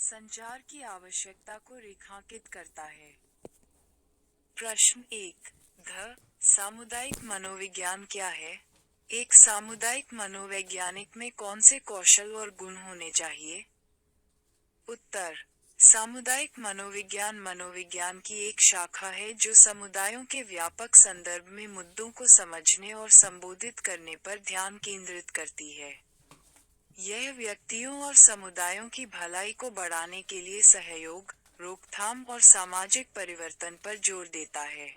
संचार की आवश्यकता को रेखांकित करता है। प्रश्न 1। सामुदायिक मनोविज्ञान क्या है? एक सामुदायिक मनोवैज्ञानिक में कौन से कौशल और गुण होने चाहिए? उत्तर। सामुदायिक मनोविज्ञान मनोविज्ञान की एक शाखा है जो समुदायों के व्यापक संदर्भ में मुद्दों को समझने और संबोधित करने पर ध्यान केंद्रित करती है। यह व्यक्तियों और समुदायों की भलाई को बढ़ाने के लिए सहयोग, रोकथाम और सामाजिक परिवर्तन पर जोर देता है।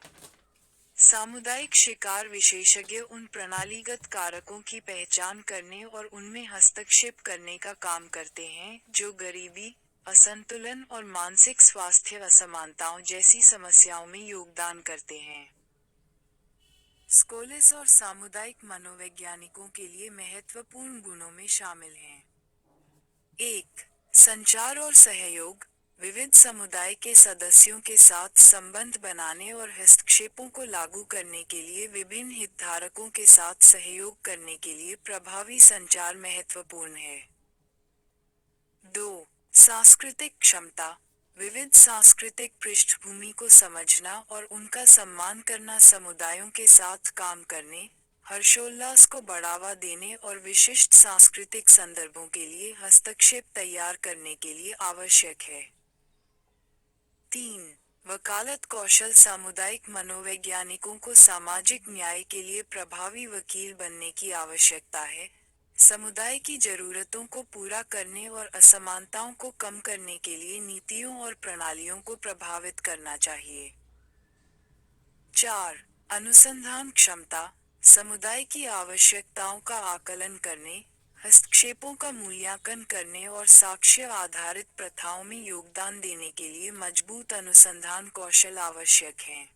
सामुदायिक शिकार विशेषज्ञ उन प्रणालीगत कारकों की पहचान करने और उनमें हस्तक्षेप करने का काम करते हैं जो गरीबी, असंतुलन और मानसिक स्वास्थ्य असमानताओं जैसी समस्याओं में योगदान करते हैं। स्कोलिस और सामुदायिक मनोवैज्ञानिकों के लिए महत्वपूर्ण गुणों में शामिल हैं। 1. संचार और सहयोग। विविध समुदाय के सदस्यों के साथ संबंध बनाने और हस्तक्षेपों को लागू करने के लिए विभिन्न हितधारकों के साथ सहयोग करने के लिए प्रभावी संचार महत्वपूर्ण है। 2. सांस्कृतिक क्षमता। विविध सांस्कृतिक पृष्ठभूमि को समझना और उनका सम्मान करना समुदायों के साथ काम करने, हर्षोल्लास को बढ़ावा देने और विशिष्ट सांस्कृतिक संदर्भों के लिए हस्तक्षेप तैयार करने के लिए आवश्यक है। 3. वकालत कौशल। सामुदायिक मनोवैज्ञानिकों को सामाजिक न्याय के लिए प्रभावी वकील बनने की आवश्यकता है, समुदाय की जरूरतों को पूरा करने और असमानताओं को कम करने के लिए नीतियों और प्रणालियों को प्रभावित करना चाहिए। 4. अनुसंधान क्षमता। समुदाय की आवश्यकताओं का आकलन करने, हस्तक्षेपों का मूल्यांकन करने और साक्ष्य आधारित प्रथाओं में योगदान देने के लिए मजबूत अनुसंधान कौशल आवश्यक हैं।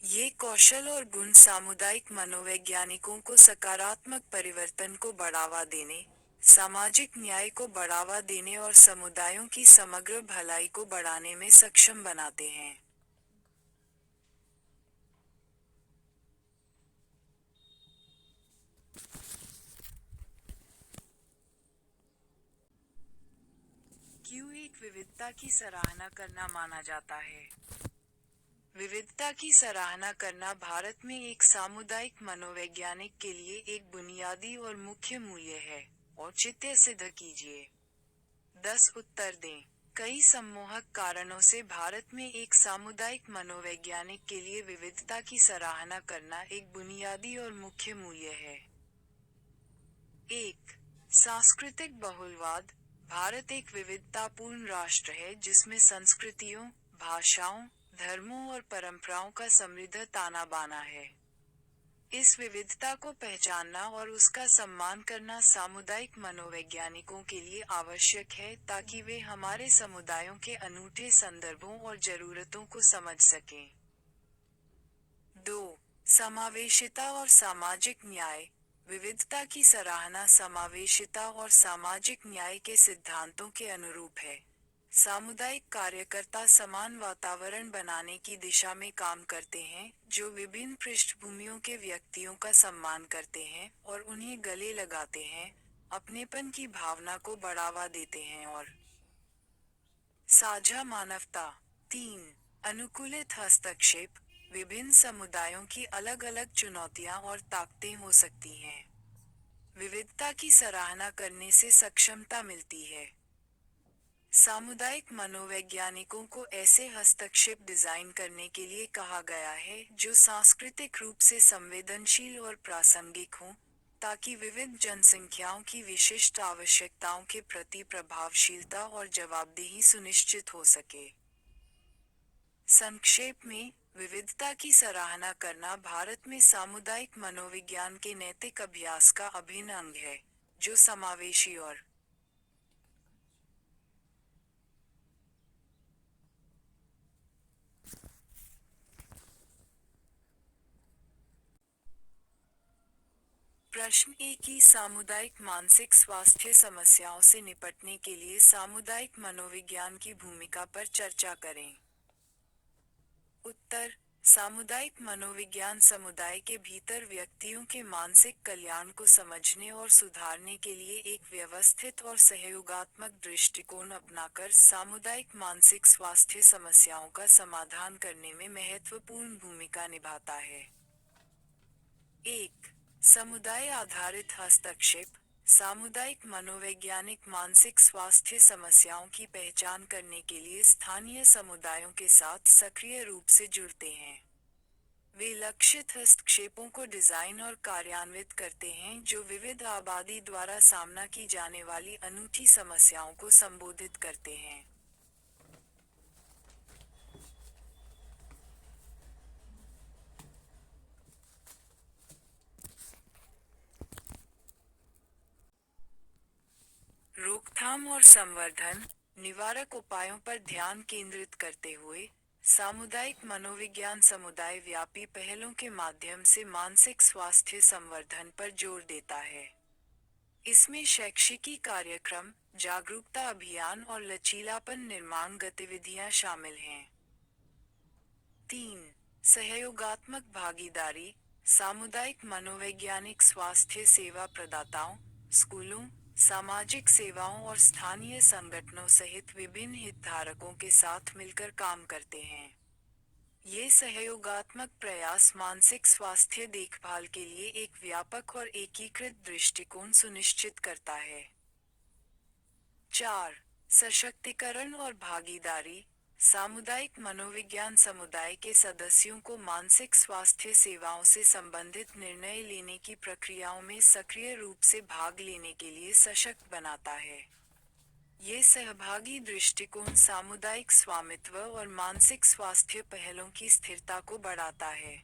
ये कौशल और गुण सामुदायिक मनोवैज्ञानिकों को सकारात्मक परिवर्तन को बढ़ावा देने, सामाजिक न्याय को बढ़ावा देने और समुदायों की समग्र भलाई को बढ़ाने में सक्षम बनाते हैं। क्यों एक विविधता की सराहना करना माना जाता है? विविधता की सराहना करना भारत में एक सामुदायिक मनोवैज्ञानिक के लिए एक बुनियादी और मुख्य मूल्य है। औचित्य सिद्ध कीजिए। 10 उत्तर दें। कई सम्मोहक कारणों से भारत में एक सामुदायिक मनोवैज्ञानिक के लिए विविधता की सराहना करना एक बुनियादी और मुख्य मूल्य है। 1. सांस्कृतिक बहुलवाद। भारत एक विविधतापूर्ण राष्ट्र है जिसमें संस्कृतियों, भाषाओं, धर्मों और परंपराओं का समृद्ध ताना बाना है। इस विविधता को पहचानना और उसका सम्मान करना सामुदायिक मनोवैज्ञानिकों के लिए आवश्यक है ताकि वे हमारे समुदायों के अनूठे संदर्भों और जरूरतों को समझ सकें। 2. समावेशिता और सामाजिक न्याय। विविधता की सराहना समावेशिता और सामाजिक न्याय के सिद्धांतों के अनुरूप है। सामुदायिक कार्यकर्ता समान वातावरण बनाने की दिशा में काम करते हैं, जो विभिन्न पृष्ठभूमियों के व्यक्तियों का सम्मान करते हैं और उन्हें गले लगाते हैं, अपनेपन की भावना को बढ़ावा देते हैं और साझा मानवता। 3. अनुकूलित हस्तक्षेप। विभिन्न समुदायों की अलग-अलग चुनौतियां और ताकतें हो सकती हैं। विविधता की सराहना करने से सक्षमता मिलती है। सामुदायिक मनोवैज्ञानिकों को ऐसे हस्तक्षेप डिजाइन करने के लिए कहा गया है जो सांस्कृतिक रूप से संवेदनशील और प्रासंगिक हों, ताकि विविध जनसंख्याओं की विशिष्ट आवश्यकताओं के प्रति प्रभावशीलता और जवाबदेही सुनिश्चित हो सके। संक्षेप में, विविधता की सराहना करना भारत में सामुदायिक मनोविज्ञान के नैतिक अभ्यास का अभिन्न अंग है, जो समावेशी और प्रश्न 1 की सामुदायिक मानसिक स्वास्थ्य समस्याओं से निपटने के लिए सामुदायिक मनोविज्ञान की भूमिका पर चर्चा करें। उत्तर। सामुदायिक मनोविज्ञान समुदाय के भीतर व्यक्तियों के मानसिक कल्याण को समझने और सुधारने के लिए एक व्यवस्थित और सहयोगात्मक दृष्टिकोण अपनाकर सामुदायिक मानसिक स्वास्थ्य समस्याओं का समाधान करने में महत्वपूर्ण भूमिका निभाता है। 1. समुदाय आधारित हस्तक्षेप। सामुदायिक मनोवैज्ञानिक मानसिक स्वास्थ्य समस्याओं की पहचान करने के लिए स्थानीय समुदायों के साथ सक्रिय रूप से जुड़ते हैं। वे लक्षित हस्तक्षेपों को डिजाइन और कार्यान्वित करते हैं जो विविध आबादी द्वारा सामना की जाने वाली अनूठी समस्याओं को संबोधित करते हैं। रोकथाम और संवर्धन। निवारक उपायों पर ध्यान केंद्रित करते हुए सामुदायिक मनोविज्ञान समुदाय व्यापी पहलों के माध्यम से मानसिक स्वास्थ्य संवर्धन पर जोर देता है। इसमें शैक्षिकी कार्यक्रम, जागरूकता अभियान और लचीलापन निर्माण गतिविधियां शामिल हैं। 3. सहयोगात्मक भागीदारी। सामुदायिक मनोवैज्ञानिक स्वास्थ्य सेवा प्रदाताओं, स्कूलों, सामाजिक सेवाओं और स्थानीय संगठनों सहित विभिन्न हितधारकों के साथ मिलकर काम करते हैं। ये सहयोगात्मक प्रयास मानसिक स्वास्थ्य देखभाल के लिए एक व्यापक और एकीकृत दृष्टिकोण सुनिश्चित करता है। 4. सशक्तिकरण और भागीदारी। सामुदायिक मनोविज्ञान समुदाय के सदस्यों को मानसिक स्वास्थ्य सेवाओं से संबंधित निर्णय लेने की प्रक्रियाओं में सक्रिय रूप से भाग लेने के लिए सशक्त बनाता है। ये सहभागी दृष्टिकोण सामुदायिक स्वामित्व और मानसिक स्वास्थ्य पहलों की स्थिरता को बढ़ाता है।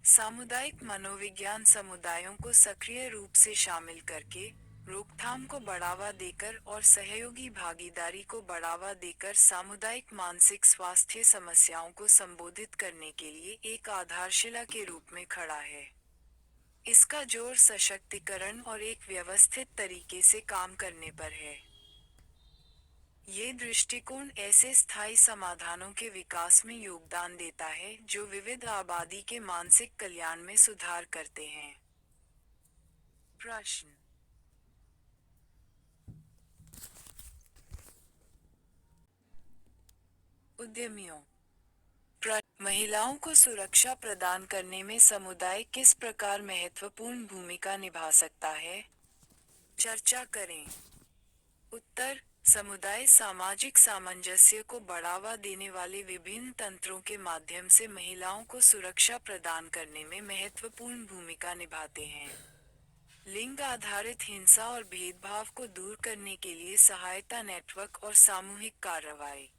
सामुदायिक मनोविज्ञान समुदायों को सक्रिय रूप से शामिल करके, रोकथाम को बढ़ावा देकर और सहयोगी भागीदारी को बढ़ावा देकर सामुदायिक मानसिक स्वास्थ्य समस्याओं को संबोधित करने के लिए एक आधारशिला के रूप में खड़ा है। इसका जोर सशक्तिकरण और एक व्यवस्थित तरीके से काम करने पर है। ये दृष्टिकोण ऐसे स्थायी समाधानों के विकास में योगदान देता है जो विविध आबादी के मानसिक कल्याण में सुधार करते हैं। प्रश्न। उद्यमियों। महिलाओं को सुरक्षा प्रदान करने में समुदाय किस प्रकार महत्वपूर्ण भूमिका निभा सकता है? चर्चा करें। उत्तर। समुदाय सामाजिक सामंजस्य को बढ़ावा देने वाले विभिन्न तंत्रों के माध्यम से महिलाओं को सुरक्षा प्रदान करने में महत्वपूर्ण भूमिका निभाते हैं। लिंग आधारित हिंसा और भेदभाव को दूर करने के लिए सहायता नेटवर्क और सामूहिक कार्रवाई।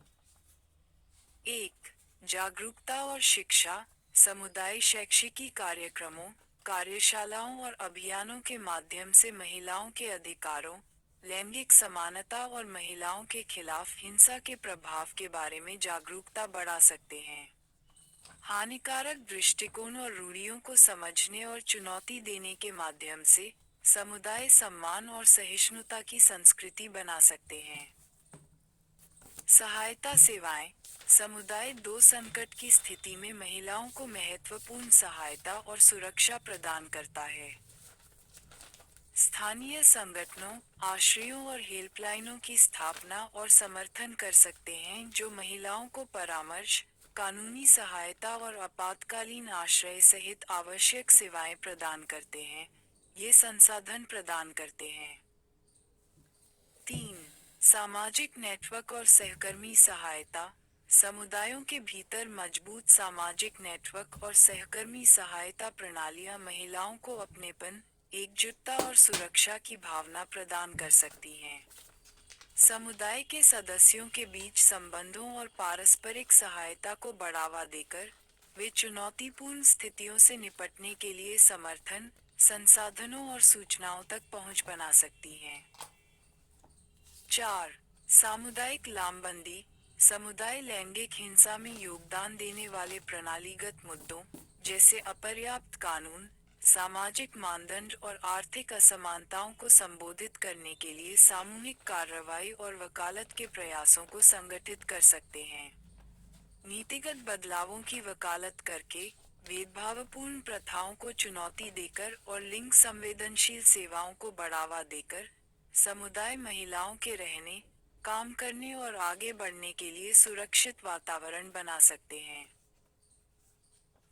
1. जागरूकता और शिक्षा। समुदाय शैक्षिकी कार्यक्रमों, कार्यशालाओं और अभियानों के माध्यम से महिलाओं के अधिकारों, लैंगिक समानता और महिलाओं के खिलाफ हिंसा के प्रभाव के बारे में जागरूकता बढ़ा सकते हैं। हानिकारक दृष्टिकोण और रूढ़ियों को समझने और चुनौती देने के माध्यम से समुदाय सम्मान और सहिष्णुता की संस्कृति बना सकते हैं। सहायता सेवाएं। समुदाय दो संकट की स्थिति में महिलाओं को महत्वपूर्ण सहायता और सुरक्षा प्रदान करता है। स्थानीय संगठनों, आश्रयों और हेल्पलाइनों की स्थापना और समर्थन कर सकते हैं जो महिलाओं को परामर्श, कानूनी सहायता और आपातकालीन आश्रय सहित आवश्यक सेवाएं प्रदान करते हैं। ये संसाधन प्रदान करते हैं। 3. सामाजिक नेटवर्क और सहकर्मी सहायता। समुदायों के भीतर मजबूत सामाजिक नेटवर्क और सहकर्मी सहायता प्रणालियां महिलाओं को अपनेपन, एकजुटता और सुरक्षा की भावना प्रदान कर सकती हैं। समुदाय के सदस्यों के बीच संबंधों और पारस्परिक सहायता को बढ़ावा देकर, वे चुनौतीपूर्ण स्थितियों से निपटने के लिए समर्थन, संसाधनों और सूचनाओं तक पहुंच बना सकती हैं। 4. सामुदायिक लामबंदी। समुदाय लैंगिक हिंसा में योगदान देने वाले प्रणालीगत मुद्दों, जैसे अपर्याप्त कानून, सामाजिक मानदंड और आर्थिक असमानताओं को संबोधित करने के लिए सामूहिक कार्रवाई और वकालत के प्रयासों को संगठित कर सकते हैं। नीतिगत बदलावों की वकालत करके, भेदभावपूर्ण प्रथाओं को चुनौती देकर और लिंग संवेदनशील सेवाओं को बढ़ावा देकर, समुदाय महिलाओं के रहने, काम करने और आगे बढ़ने के लिए सुरक्षित वातावरण बना सकते हैं।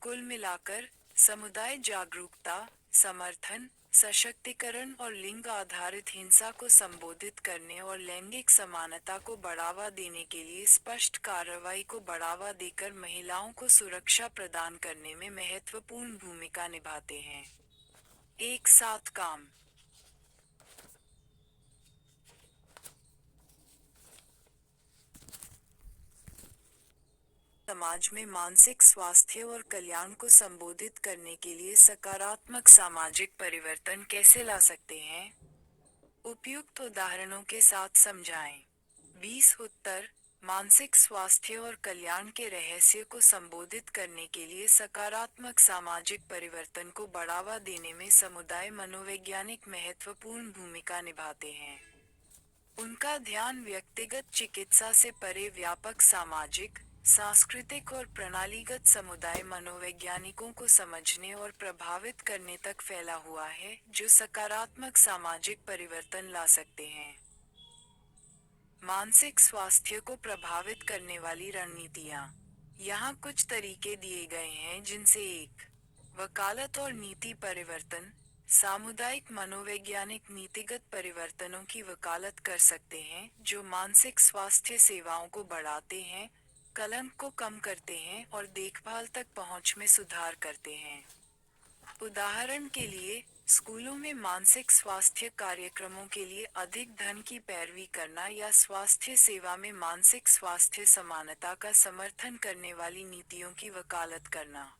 कुल मिलाकर, समुदाय जागरूकता, समर्थन, सशक्तिकरण और लिंग आधारित हिंसा को संबोधित करने और लैंगिक समानता को बढ़ावा देने के लिए स्पष्ट कार्रवाई को बढ़ावा देकर महिलाओं को सुरक्षा प्रदान करने में महत्वपूर्ण भूमिका निभाते हैं। एक साथ काम। समाज में मानसिक स्वास्थ्य और कल्याण को संबोधित करने के लिए सकारात्मक सामाजिक परिवर्तन कैसे ला सकते हैं? उपयुक्त उदाहरणों के साथ समझाएं। 20 उत्तर। मानसिक स्वास्थ्य और कल्याण के रहस्य को संबोधित करने के लिए सकारात्मक सामाजिक परिवर्तन को बढ़ावा देने में समुदाय मनोवैज्ञानिक महत्वपूर्ण भूमिका निभाते हैं। उनका ध्यान व्यक्तिगत चिकित्सा से परे व्यापक सामाजिक, सांस्कृतिक और प्रणालीगत समुदाय मनोवैज्ञानिकों को समझने और प्रभावित करने तक फैला हुआ है, जो सकारात्मक सामाजिक परिवर्तन ला सकते हैं। मानसिक स्वास्थ्य को प्रभावित करने वाली रणनीतियाँ। यहाँ कुछ तरीके दिए गए हैं जिनसे 1. वकालत और नीति परिवर्तन। सामुदायिक मनोवैज्ञानिक नीतिगत परिवर्तनों की वकालत कर सकते हैं जो मानसिक स्वास्थ्य सेवाओं को बढ़ाते हैं, कलंक को कम करते हैं और देखभाल तक पहुंच में सुधार करते हैं। उदाहरण के लिए, स्कूलों में मानसिक स्वास्थ्य कार्यक्रमों के लिए अधिक धन की पैरवी करना या स्वास्थ्य सेवा में मानसिक स्वास्थ्य समानता का समर्थन करने वाली नीतियों की वकालत करना।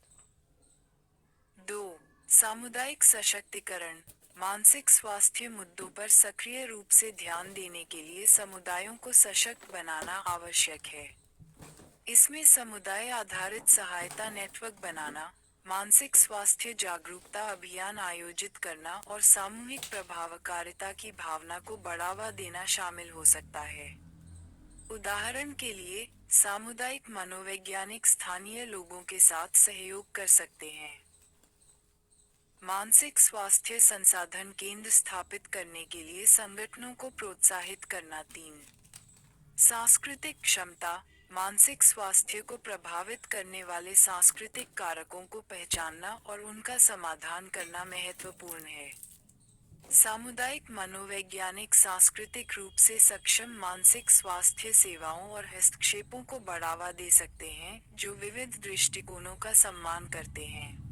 2. सामुदायिक सशक्तिकरण। मानसिक स्वास्थ्य मुद्दों पर सक्रिय रूप से ध्यान देने के लिए समुदायों को सशक्त बनाना आवश्यक है। इसमें समुदाय आधारित सहायता नेटवर्क बनाना, मानसिक स्वास्थ्य जागरूकता अभियान आयोजित करना और सामूहिक प्रभावकारिता की भावना को बढ़ावा देना शामिल हो सकता है। उदाहरण के लिए, सामुदायिक मनोवैज्ञानिक स्थानीय लोगों के साथ सहयोग कर सकते हैं। मानसिक स्वास्थ्य संसाधन केंद्र स्थापित करने के लिए संगठनों को प्रोत्साहित करना। 3. सांस्कृतिक क्षमता। मानसिक स्वास्थ्य को प्रभावित करने वाले सांस्कृतिक कारकों को पहचानना और उनका समाधान करना महत्वपूर्ण है। सामुदायिक मनोवैज्ञानिक सांस्कृतिक रूप से सक्षम मानसिक स्वास्थ्य सेवाओं और हस्तक्षेपों को बढ़ावा दे सकते हैं जो विविध दृष्टिकोणों का सम्मान करते हैं।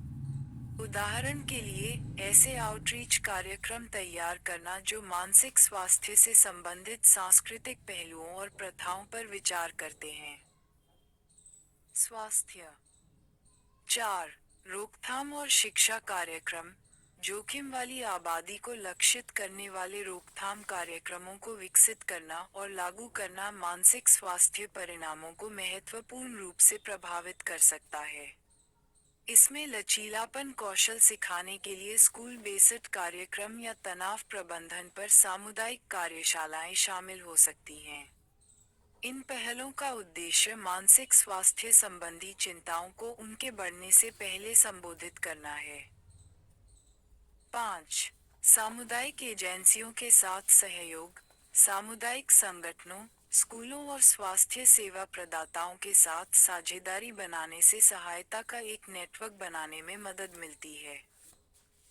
उदाहरण के लिए, ऐसे आउटरीच कार्यक्रम तैयार करना जो मानसिक स्वास्थ्य से संबंधित सांस्कृतिक पहलुओं और प्रथाओं पर विचार करते हैं। स्वास्थ्य। 4. रोकथाम और शिक्षा कार्यक्रम। जोखिम वाली आबादी को लक्षित करने वाले रोकथाम कार्यक्रमों को विकसित करना और लागू करना मानसिक स्वास्थ्य परिणामों को महत्वपूर्ण रूप से प्रभावित कर सकता है। इसमें लचीलापन कौशल सिखाने के लिए स्कूल बेस्ड कार्यक्रम या तनाव प्रबंधन पर सामुदायिक कार्यशालाएं शामिल हो सकती हैं। इन पहलों का उद्देश्य मानसिक स्वास्थ्य संबंधी चिंताओं को उनके बढ़ने से पहले संबोधित करना है। 5. सामुदायिक एजेंसियों के साथ सहयोग। सामुदायिक संगठनों, स्कूलों और स्वास्थ्य सेवा प्रदाताओं के साथ साझेदारी बनाने से सहायता का एक नेटवर्क बनाने में मदद मिलती है।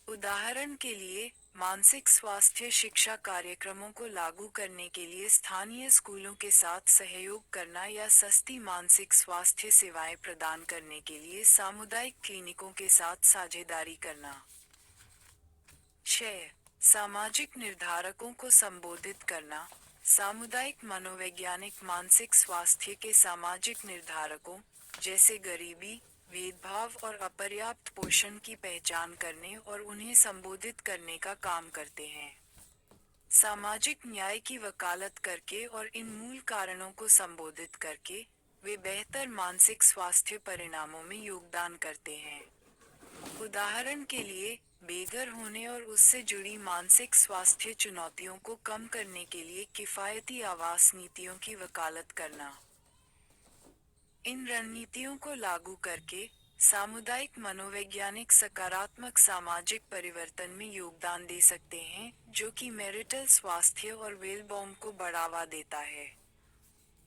उदाहरण के लिए, मानसिक स्वास्थ्य शिक्षा कार्यक्रमों को लागू करने के लिए स्थानीय स्कूलों के साथ सहयोग करना या सस्ती मानसिक स्वास्थ्य सेवाएं प्रदान करने के लिए सामुदायिक क्लिनिकों के साथ साझेदारी करना। 6. सामाजिक निर्धारकों को संबोधित करना। सामुदायिक मनोवैज्ञानिक मानसिक स्वास्थ्य के सामाजिक निर्धारकों, जैसे गरीबी, भेदभाव और अपर्याप्त पोषण की पहचान करने और उन्हें संबोधित करने का काम करते हैं। सामाजिक न्याय की वकालत करके और इन मूल कारणों को संबोधित करके, वे बेहतर मानसिक स्वास्थ्य परिणामों में योगदान करते हैं। उदाहरण के लिए, बेघर होने और उससे जुड़ी मानसिक स्वास्थ्य चुनौतियों को कम करने के लिए किफायती आवास नीतियों की वकालत करना। इन रणनीतियों को लागू करके सामुदायिक मनोवैज्ञानिक सकारात्मक सामाजिक परिवर्तन में योगदान दे सकते हैं, जो कि मैरिटल स्वास्थ्य और वेलबींग को बढ़ावा देता है।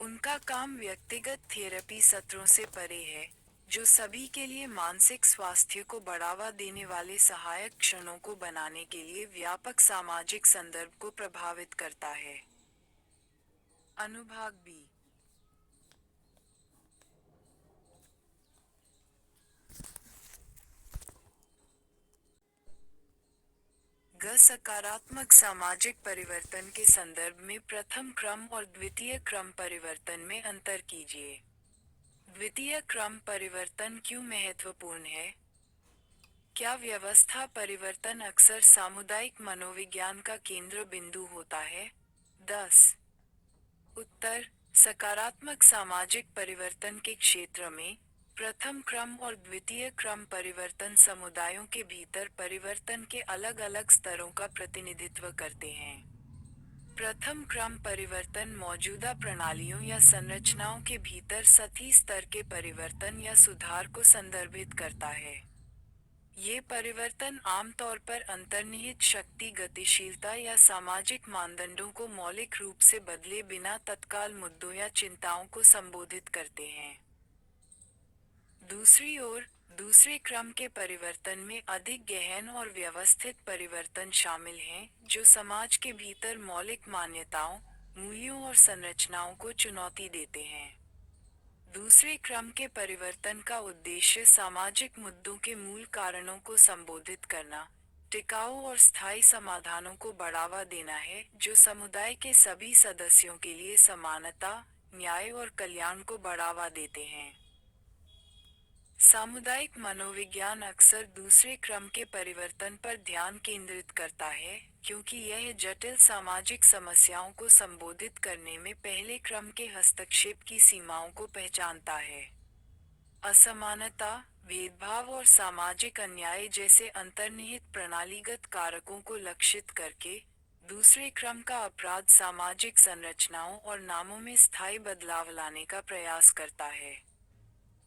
उनका काम व्यक्तिगत थेरेपी सत्रों से परे है, जो सभी के लिए मानसिक स्वास्थ्य को बढ़ावा देने वाले सहायक क्षणों को बनाने के लिए व्यापक सामाजिक संदर्भ को प्रभावित करता है। अनुभाग बी। सकारात्मक सामाजिक परिवर्तन के संदर्भ में प्रथम क्रम और द्वितीय क्रम परिवर्तन में अंतर कीजिए। द्वितीय क्रम परिवर्तन क्यों महत्वपूर्ण है? क्या व्यवस्था परिवर्तन अक्सर सामुदायिक मनोविज्ञान का केंद्र बिंदु होता है? 10 उत्तर सकारात्मक सामाजिक परिवर्तन के क्षेत्र में प्रथम क्रम और द्वितीय क्रम परिवर्तन समुदायों के भीतर परिवर्तन के अलग अलग स्तरों का प्रतिनिधित्व करते हैं। प्रथम क्रम परिवर्तन मौजूदा प्रणालियों या संरचनाओं के भीतर सतही स्तर के परिवर्तन या सुधार को संदर्भित करता है। ये परिवर्तन आमतौर पर अंतर्निहित शक्ति, गतिशीलता या सामाजिक मानदंडों को मौलिक रूप से बदले बिना तत्काल मुद्दों या चिंताओं को संबोधित करते हैं। दूसरी ओर, दूसरे क्रम के परिवर्तन में अधिक गहन और व्यवस्थित परिवर्तन शामिल हैं, जो समाज के भीतर मौलिक मान्यताओं, मूल्यों और संरचनाओं को चुनौती देते हैं। दूसरे क्रम के परिवर्तन का उद्देश्य सामाजिक मुद्दों के मूल कारणों को संबोधित करना, टिकाऊ और स्थायी समाधानों को बढ़ावा देना है, जो समुदाय के सभी सदस्यों के लिए समानता, न्याय और कल्याण को बढ़ावा देते हैं। सामुदायिक मनोविज्ञान अक्सर दूसरे क्रम के परिवर्तन पर ध्यान केंद्रित करता है, क्योंकि यह जटिल सामाजिक समस्याओं को संबोधित करने में पहले क्रम के हस्तक्षेप की सीमाओं को पहचानता है। असमानता, भेदभाव और सामाजिक अन्याय जैसे अंतर्निहित प्रणालीगत कारकों को लक्षित करके, दूसरे क्रम का अपराध सामाजिक संरचनाओं और नामों में स्थायी बदलाव लाने का प्रयास करता है।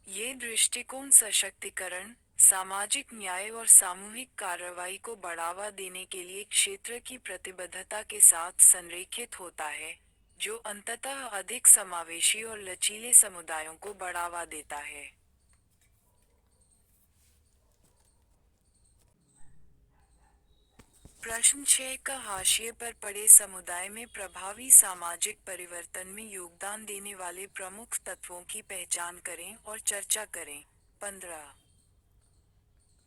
ये दृष्टिकोण सशक्तिकरण, सामाजिक न्याय और सामूहिक कार्रवाई को बढ़ावा देने के लिए क्षेत्र की प्रतिबद्धता के साथ संरेखित होता है, जो अंततः अधिक समावेशी और लचीले समुदायों को बढ़ावा देता है। प्रश्न 6 का हाशिए पर पड़े समुदाय में प्रभावी सामाजिक परिवर्तन में योगदान देने वाले प्रमुख तत्वों की पहचान करें और चर्चा करें। 15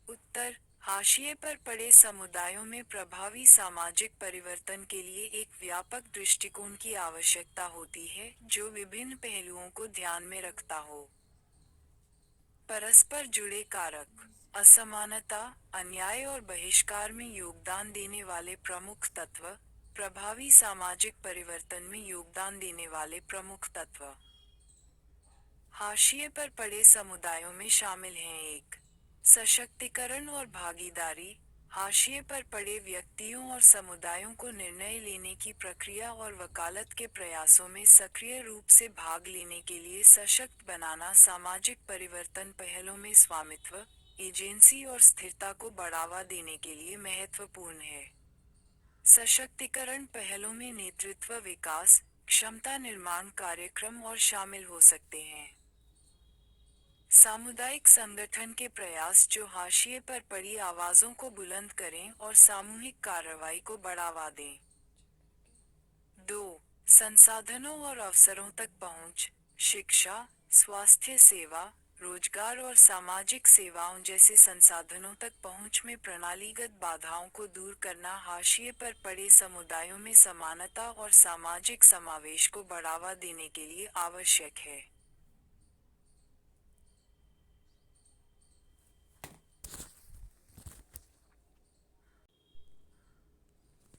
उत्तर हाशिए पर पड़े समुदायों में प्रभावी सामाजिक परिवर्तन के लिए एक व्यापक दृष्टिकोण की आवश्यकता होती है, जो विभिन्न पहलुओं को ध्यान में रखता हो। परस्पर जुड़े कारक, असमानता, अन्याय और बहिष्कार में योगदान देने वाले प्रमुख तत्व, प्रभावी सामाजिक परिवर्तन में योगदान देने वाले प्रमुख तत्व। हाशिए पर पड़े समुदायों में शामिल हैं 1 सशक्तिकरण और भागीदारी। हाशिए पर पड़े व्यक्तियों और समुदायों को निर्णय लेने की प्रक्रिया और वकालत के प्रयासों में सक्रिय रूप से भाग लेने के लिए सशक्त बनाना सामाजिक परिवर्तन पहलों में स्वामित्व, एजेंसी और स्थिरता को बढ़ावा देने के लिए महत्वपूर्ण है। सशक्तिकरण पहलों में नेतृत्व, विकास, क्षमता निर्माण कार्यक्रम और शामिल हो सकते हैं। सामुदायिक संगठन के प्रयास जो हाशिए पर पड़ी आवाजों को बुलंद करें और सामूहिक कार्रवाई को बढ़ावा दें। 2 संसाधनों और अवसरों तक पहुंच। शिक्षा, स्वास्थ्य सेवा, रोजगार और सामाजिक सेवाओं जैसे संसाधनों तक पहुंच में प्रणालीगत बाधाओं को दूर करना हाशिए पर पड़े समुदायों में समानता और सामाजिक समावेश को बढ़ावा देने के लिए आवश्यक है।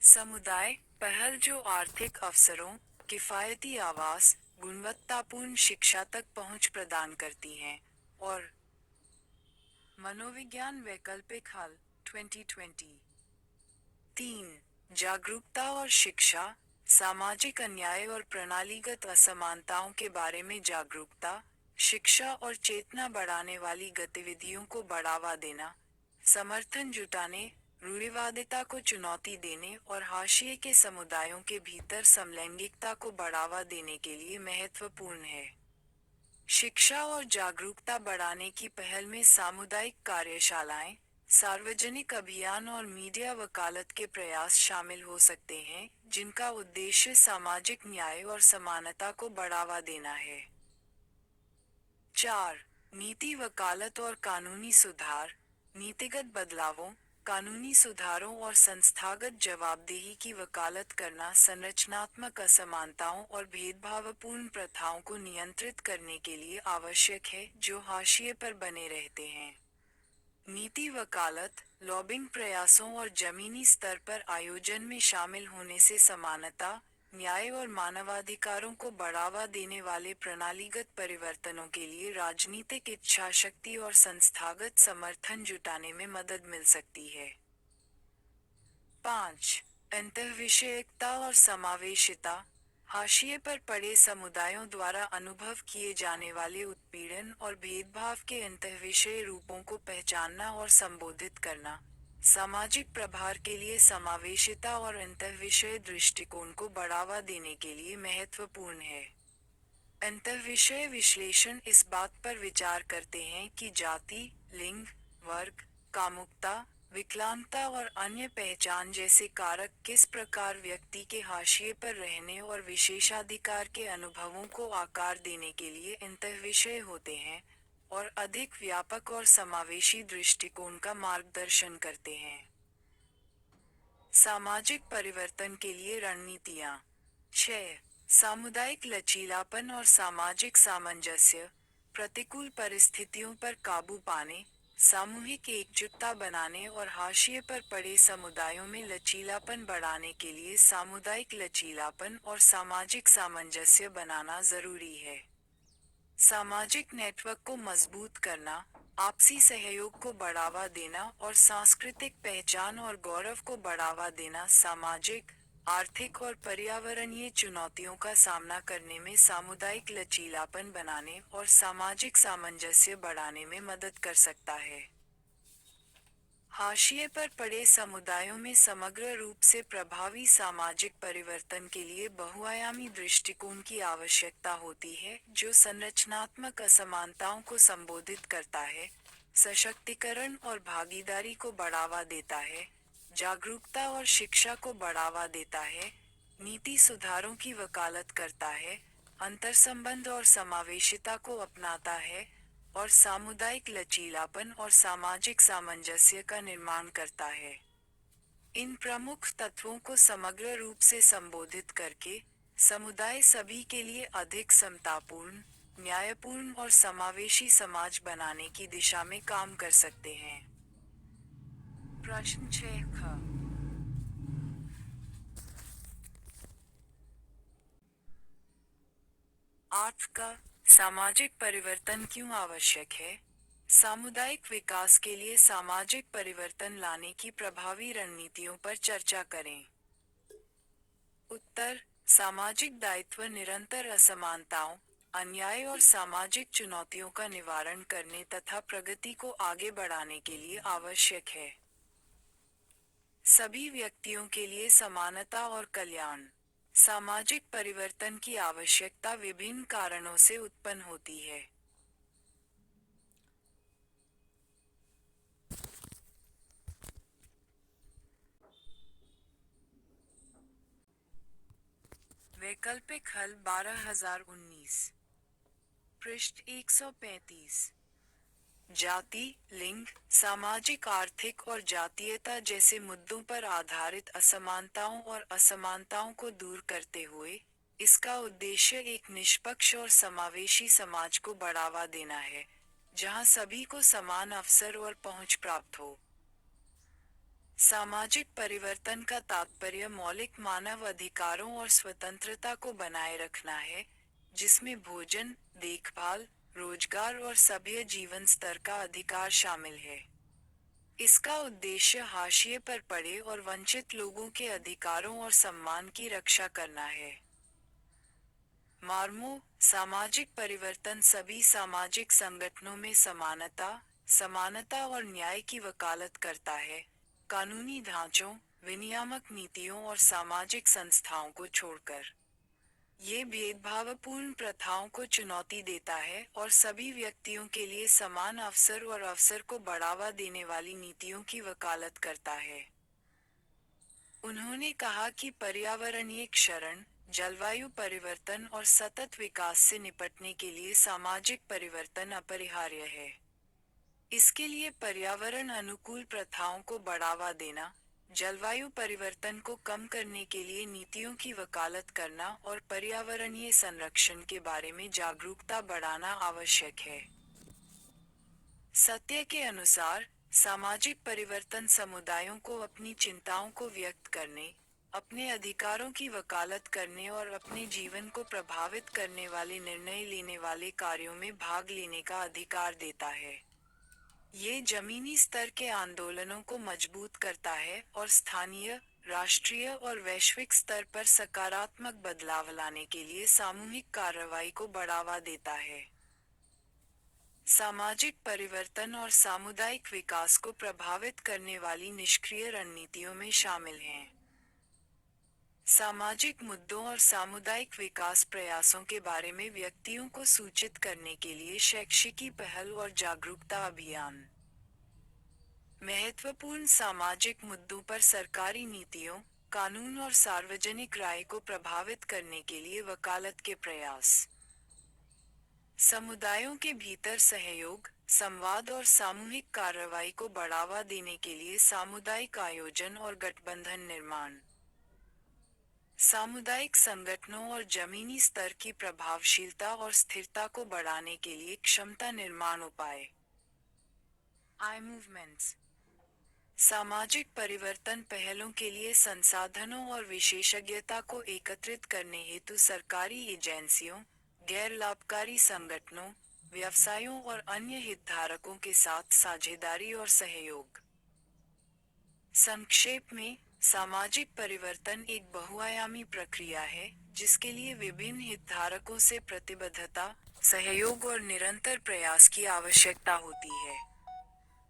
समुदाय पहल जो आर्थिक अवसरों, किफायती आवास, गुणवत्तापूर्ण शिक्षा तक पहुंच प्रदान करती हैं, और मनोविज्ञान वैकल्पिक हल 2020। 3 जागरूकता और शिक्षा, सामाजिक अन्याय और प्रणालीगत असमानताओं के बारे में जागरूकता, शिक्षा और चेतना बढ़ाने वाली गतिविधियों को बढ़ावा देना, समर्थन जुटाने, रूढ़िवादिता को चुनौती देने और हाशिए के समुदायों के भीतर समलैंगिकता को बढ़ावा देने के लिए महत्वपूर्ण है। शिक्षा और जागरूकता बढ़ाने की पहल में सामुदायिक कार्यशालाएं, सार्वजनिक अभियान और मीडिया वकालत के प्रयास शामिल हो सकते हैं, जिनका उद्देश्य सामाजिक न्याय और समानता को बढ़ावा देना है। 4. नीति वकालत और कानूनी सुधार। नीतिगत बदलावों, कानूनी सुधारों और संस्थागत जवाबदेही की वकालत करना संरचनात्मक असमानताओं और भेदभावपूर्ण प्रथाओं को नियंत्रित करने के लिए आवश्यक है, जो हाशिए पर बने रहते हैं। नीति वकालत, लॉबिंग प्रयासों और जमीनी स्तर पर आयोजन में शामिल होने से समानता, न्याय और मानवाधिकारों को बढ़ावा देने वाले प्रणालीगत परिवर्तनों के लिए राजनीतिक इच्छाशक्ति और संस्थागत समर्थन जुटाने में मदद मिल सकती है। 5. अंतर्विषयकता और समावेशिता। हाशिए पर पड़े समुदायों द्वारा अनुभव किए जाने वाले उत्पीड़न और भेदभाव के अंतर्विषय रूपों को पहचानना और संबोधित करना, सामाजिक प्रभार के लिए समावेशिता और अंतर्विषय दृष्टिकोण को बढ़ावा देने के लिए महत्वपूर्ण है। अंतर्विषय विश्लेषण इस बात पर विचार करते हैं कि जाति, लिंग, वर्ग, कामुकता, विकलांगता और अन्य पहचान जैसे कारक किस प्रकार व्यक्ति के हाशिए पर रहने और विशेषाधिकार के अनुभवों को आकार देने के लिए अंतर्विषय होते हैं, और अधिक व्यापक और समावेशी दृष्टिकोण का मार्गदर्शन करते हैं। सामाजिक परिवर्तन के लिए रणनीतियाँ। 6. सामुदायिक लचीलापन और सामाजिक सामंजस्य। प्रतिकूल परिस्थितियों पर काबू पाने, सामूहिक एकजुटता बनाने और हाशिए पर पड़े समुदायों में लचीलापन बढ़ाने के लिए सामुदायिक लचीलापन और सामाजिक सामंजस्य बनाना जरूरी है। सामाजिक नेटवर्क को मजबूत करना, आपसी सहयोग को बढ़ावा देना और सांस्कृतिक पहचान और गौरव को बढ़ावा देना सामाजिक, आर्थिक और पर्यावरणीय चुनौतियों का सामना करने में सामुदायिक लचीलापन बनाने और सामाजिक सामंजस्य बढ़ाने में मदद कर सकता है। हाशिए पर पड़े समुदायों में समग्र रूप से प्रभावी सामाजिक परिवर्तन के लिए बहुआयामी दृष्टिकोण की आवश्यकता होती है, जो संरचनात्मक असमानताओं को संबोधित करता है, सशक्तिकरण और भागीदारी को बढ़ावा देता है, जागरूकता और शिक्षा को बढ़ावा देता है, नीति सुधारों की वकालत करता है, अंतर्संबंध और समावेशिता को अपनाता है, और सामुदायिक लचीलापन और सामाजिक सामंजस्य का निर्माण करता है। इन प्रमुख तत्वों को समग्र रूप से संबोधित करके, समुदाय सभी के लिए अधिक समतापूर्ण, न्यायपूर्ण और समावेशी समाज बनाने की दिशा में काम कर सकते हैं। प्रश्न 6 ख। का सामाजिक परिवर्तन क्यों आवश्यक है? सामुदायिक विकास के लिए सामाजिक परिवर्तन लाने की प्रभावी रणनीतियों पर चर्चा करें। उत्तर: सामाजिक दायित्व निरंतर असमानताओं, अन्याय और सामाजिक चुनौतियों का निवारण करने तथा प्रगति को आगे बढ़ाने के लिए आवश्यक है। सभी व्यक्तियों के लिए समानता और कल्याण। सामाजिक परिवर्तन की आवश्यकता विभिन्न कारणों से उत्पन्न होती है। वैकल्पिक हल 12019, पृष्ठ 135। जाति, लिंग, सामाजिक आर्थिक और जातीयता जैसे मुद्दों पर आधारित असमानताओं और असमानताओं को दूर करते हुए, इसका उद्देश्य एक निष्पक्ष और समावेशी समाज को बढ़ावा देना है, जहां सभी को समान अवसर और पहुंच प्राप्त हो। सामाजिक परिवर्तन का तात्पर्य मौलिक मानव अधिकारों और स्वतंत्रता को बनाए रखना है, जिसमें भोजन, देखभाल, रोजगार और सभ्य जीवन स्तर का अधिकार शामिल है। इसका उद्देश्य हाशिए पर पड़े और वंचित लोगों के अधिकारों और सम्मान की रक्षा करना है। मार्मो, सामाजिक परिवर्तन सभी सामाजिक संगठनों में समानता, समानता और न्याय की वकालत करता है। कानूनी ढांचों, विनियामक नीतियों और सामाजिक संस्थाओं को छोड़कर ये भेदभावपूर्ण प्रथाओं को चुनौती देता है और सभी व्यक्तियों के लिए समान अवसर और अवसर को बढ़ावा देने वाली नीतियों की वकालत करता है। उन्होंने कहा कि पर्यावरणीय क्षरण, जलवायु परिवर्तन और सतत विकास से निपटने के लिए सामाजिक परिवर्तन अपरिहार्य है। इसके लिए पर्यावरण अनुकूल प्रथाओं को बढ़ावा देना, जलवायु परिवर्तन को कम करने के लिए नीतियों की वकालत करना और पर्यावरणीय संरक्षण के बारे में जागरूकता बढ़ाना आवश्यक है। सत्य के अनुसार, सामाजिक परिवर्तन समुदायों को अपनी चिंताओं को व्यक्त करने, अपने अधिकारों की वकालत करने और अपने जीवन को प्रभावित करने वाले निर्णय लेने वाले कार्यों में भाग लेने का अधिकार देता है। ये जमीनी स्तर के आंदोलनों को मजबूत करता है और स्थानीय, राष्ट्रीय और वैश्विक स्तर पर सकारात्मक बदलाव लाने के लिए सामूहिक कार्रवाई को बढ़ावा देता है। सामाजिक परिवर्तन और सामुदायिक विकास को प्रभावित करने वाली निष्क्रिय रणनीतियों में शामिल हैं। सामाजिक मुद्दों और सामुदायिक विकास प्रयासों के बारे में व्यक्तियों को सूचित करने के लिए शैक्षिकी पहल और जागरूकता अभियान। महत्वपूर्ण सामाजिक मुद्दों पर सरकारी नीतियों, कानून और सार्वजनिक राय को प्रभावित करने के लिए वकालत के प्रयास। समुदायों के भीतर सहयोग, संवाद और सामूहिक कार्रवाई को बढ़ावा देने के लिए सामुदायिक आयोजन और गठबंधन निर्माण। सामुदायिक संगठनों और जमीनी स्तर की प्रभावशीलता और स्थिरता को बढ़ाने के लिए क्षमता निर्माण उपाय। Eye movements. सामाजिक परिवर्तन पहलों के लिए संसाधनों और विशेषज्ञता को एकत्रित करने हेतु सरकारी एजेंसियों, गैर लाभकारी संगठनों, व्यवसायों और अन्य हितधारकों के साथ साझेदारी और सहयोग। संक्षेप में, सामाजिक परिवर्तन एक बहुआयामी प्रक्रिया है, जिसके लिए विभिन्न हितधारकों से प्रतिबद्धता, सहयोग और निरंतर प्रयास की आवश्यकता होती है।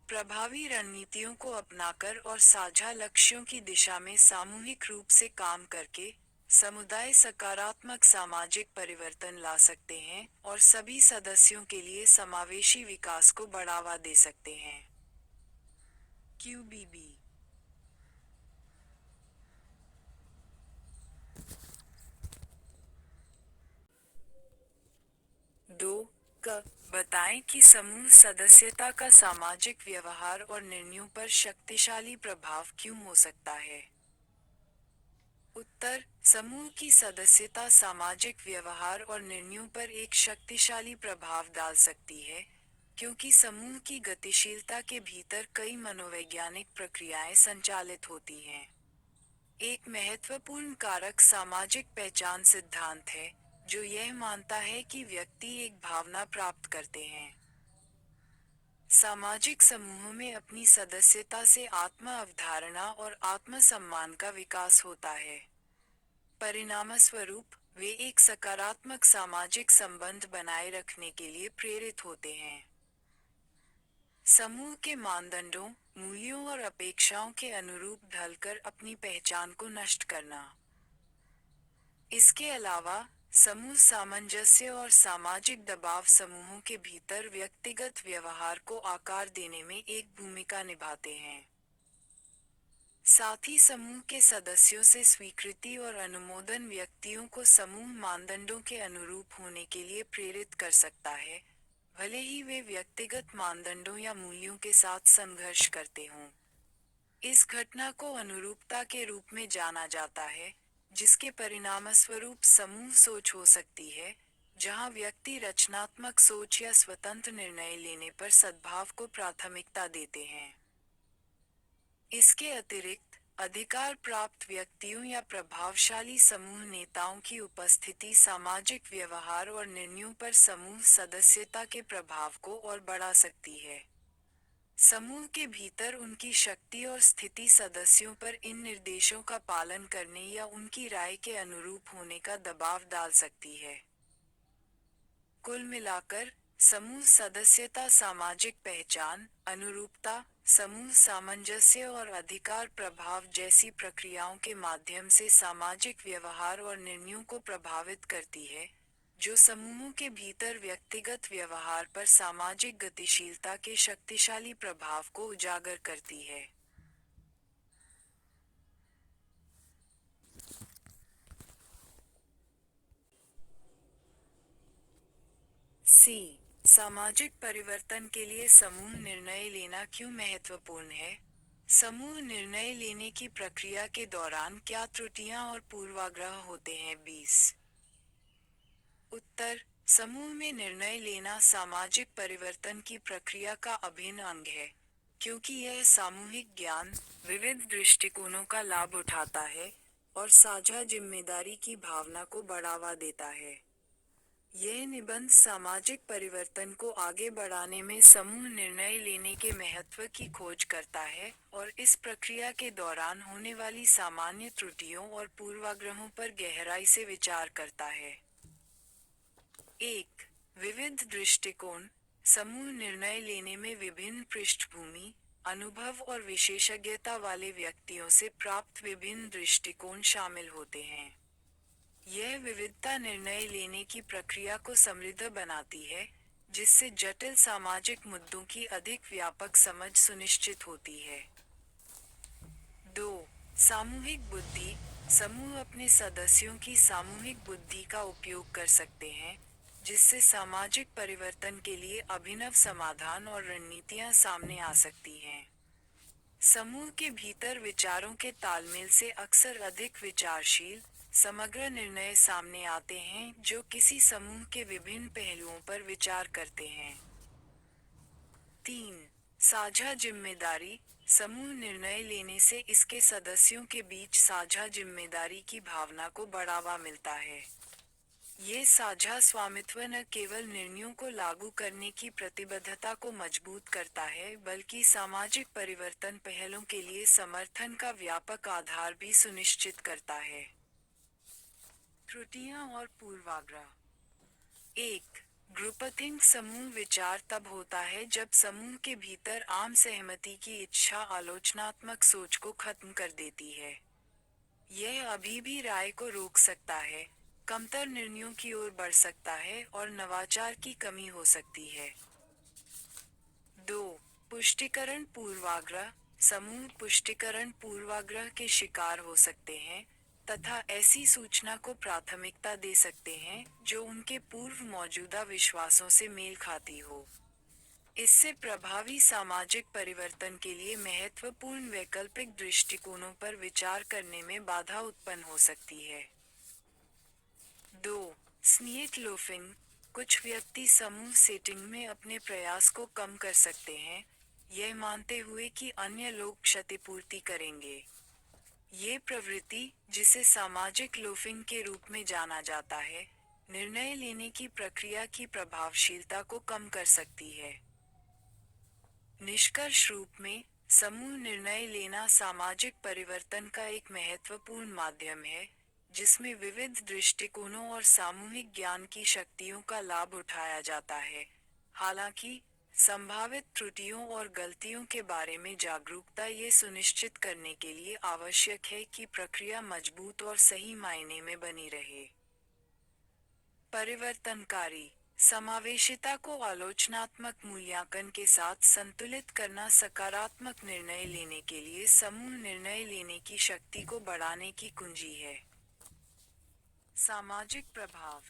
प्रभावी रणनीतियों को अपनाकर और साझा लक्ष्यों की दिशा में सामूहिक रूप से काम करके, समुदाय सकारात्मक सामाजिक परिवर्तन ला सकते हैं और सभी सदस्यों के लिए समावेशी विकास को बढ़ावा दे सकते हैं। QBB 2 बताएं कि समूह सदस्यता का सामाजिक व्यवहार और निर्णयों पर शक्तिशाली प्रभाव क्यों हो सकता है। उत्तर, समूह की सदस्यता सामाजिक व्यवहार और निर्णयों पर एक शक्तिशाली प्रभाव डाल सकती है, क्योंकि समूह की गतिशीलता के भीतर कई मनोवैज्ञानिक प्रक्रियाएं संचालित होती हैं। एक महत्वपूर्ण कारक सामाजिक पहचान सिद्धांत है, जो यह मानता है कि व्यक्ति एक भावना प्राप्त करते हैं। सामाजिक समूहों में अपनी सदस्यता से आत्म अवधारणा और आत्मसम्मान का विकास होता है। परिणामस्वरूप, वे एक सकारात्मक सामाजिक संबंध बनाए रखने के लिए प्रेरित होते हैं। समूह के मानदंडों, मूल्यों और अपेक्षाओं के अनुरूप ढलकर अपनी पहचान को नष्ट करना। इसके अलावा, समूह सामंजस्य और सामाजिक दबाव समूहों के भीतर व्यक्तिगत व्यवहार को आकार देने में एक भूमिका निभाते हैं। साथ ही समूह के सदस्यों से स्वीकृति और अनुमोदन व्यक्तियों को समूह मानदंडों के अनुरूप होने के लिए प्रेरित कर सकता है, भले ही वे व्यक्तिगत मानदंडों या मूल्यों के साथ संघर्ष करते हों। इस घटना को अनुरूपता के रूप में जाना जाता है, जिसके परिणामस्वरूप समूह सोच हो सकती है, जहां व्यक्ति रचनात्मक सोच या स्वतंत्र निर्णय लेने पर सद्भाव को प्राथमिकता देते हैं। इसके अतिरिक्त, अधिकार प्राप्त व्यक्तियों या प्रभावशाली समूह नेताओं की उपस्थिति सामाजिक व्यवहार और निर्णयों पर समूह सदस्यता के प्रभाव को और बढ़ा सकती है। समूह के भीतर उनकी शक्ति और स्थिति सदस्यों पर इन निर्देशों का पालन करने या उनकी राय के अनुरूप होने का दबाव डाल सकती है। कुल मिलाकर समूह सदस्यता सामाजिक पहचान, अनुरूपता, समूह सामंजस्य और अधिकार प्रभाव जैसी प्रक्रियाओं के माध्यम से सामाजिक व्यवहार और निर्णयों को प्रभावित करती है, जो समूहों के भीतर व्यक्तिगत व्यवहार पर सामाजिक गतिशीलता के शक्तिशाली प्रभाव को उजागर करती है। सी। सामाजिक परिवर्तन के लिए समूह निर्णय लेना क्यों महत्वपूर्ण है? समूह निर्णय लेने की प्रक्रिया के दौरान क्या त्रुटियां और पूर्वाग्रह होते हैं? 20। उत्तर: समूह में निर्णय लेना सामाजिक परिवर्तन की प्रक्रिया का अभिन्न अंग है, क्योंकि यह सामूहिक ज्ञान, विविध दृष्टिकोणों का लाभ उठाता है और साझा जिम्मेदारी की भावना को बढ़ावा देता है। यह निबंध सामाजिक परिवर्तन को आगे बढ़ाने में समूह निर्णय लेने के महत्व की खोज करता है और इस प्रक्रिया के दौरान होने वाली सामान्य त्रुटियों और पूर्वाग्रहों पर गहराई से विचार करता है। 1. विविध दृष्टिकोण। समूह निर्णय लेने में विभिन्न पृष्ठभूमि, अनुभव और विशेषज्ञता वाले व्यक्तियों से प्राप्त विभिन्न दृष्टिकोण शामिल होते हैं। यह विविधता निर्णय लेने की प्रक्रिया को समृद्ध बनाती है, जिससे जटिल सामाजिक मुद्दों की अधिक व्यापक समझ सुनिश्चित होती है। 2. सामूहिक बुद्धि। समूह अपने सदस्यों की सामूहिक बुद्धि का उपयोग कर सकते हैं, जिससे सामाजिक परिवर्तन के लिए अभिनव समाधान और रणनीतियां सामने आ सकती हैं। समूह के भीतर विचारों के तालमेल से अक्सर अधिक विचारशील, समग्र निर्णय सामने आते हैं जो किसी समूह के विभिन्न पहलुओं पर विचार करते हैं। 3. साझा जिम्मेदारी। समूह निर्णय लेने से इसके सदस्यों के बीच साझा जिम्मेदारी की भावना को बढ़ावा मिलता है। ये साझा स्वामित्व न केवल निर्णयों को लागू करने की प्रतिबद्धता को मजबूत करता है, बल्कि सामाजिक परिवर्तन पहलों के लिए समर्थन का व्यापक आधार भी सुनिश्चित करता है। त्रुटियां और पूर्वाग्रह। 1. ग्रुपथिंक। समूह विचार तब होता है जब समूह के भीतर आम सहमति की इच्छा आलोचनात्मक सोच को खत्म कर देती है। यह अभी भी राय को रोक सकता है, कमतर निर्णयों की ओर बढ़ सकता है और नवाचार की कमी हो सकती है। 2. पुष्टिकरण पूर्वाग्रह। समूह पुष्टिकरण पूर्वाग्रह के शिकार हो सकते हैं, तथा ऐसी सूचना को प्राथमिकता दे सकते हैं जो उनके पूर्व मौजूदा विश्वासों से मेल खाती हो। इससे प्रभावी सामाजिक परिवर्तन के लिए महत्वपूर्ण वैकल्पिक दृष्टिकोणों पर विचार करने में बाधा उत्पन्न हो सकती है। 2. Sneak loafing. कुछ व्यक्ति समूह सेटिंग में अपने प्रयास को कम कर सकते हैं, यह मानते हुए कि अन्य लोग क्षतिपूर्ति करेंगे। ये प्रवृत्ति, जिसे सामाजिक लोफिंग के रूप में जाना जाता है, निर्णय लेने की प्रक्रिया की प्रभावशीलता को कम कर सकती है। निष्कर्ष रूप में, समूह निर्णय लेना सामाजिक परिवर्तन का एक महत्वपूर्ण माध्यम है, जिसमें विविध दृष्टिकोणों और सामूहिक ज्ञान की शक्तियों का लाभ उठाया जाता है। हालांकि, संभावित त्रुटियों और गलतियों के बारे में जागरूकता ये सुनिश्चित करने के लिए आवश्यक है कि प्रक्रिया मजबूत और सही मायने में बनी रहे। परिवर्तनकारी। समावेशिता को आलोचनात्मक मूल्यांकन के साथ संतुलित करना सकारात्मक निर्णय लेने के लिए समूह निर्णय लेने की शक्ति को बढ़ाने की कुंजी है। सामाजिक प्रभाव।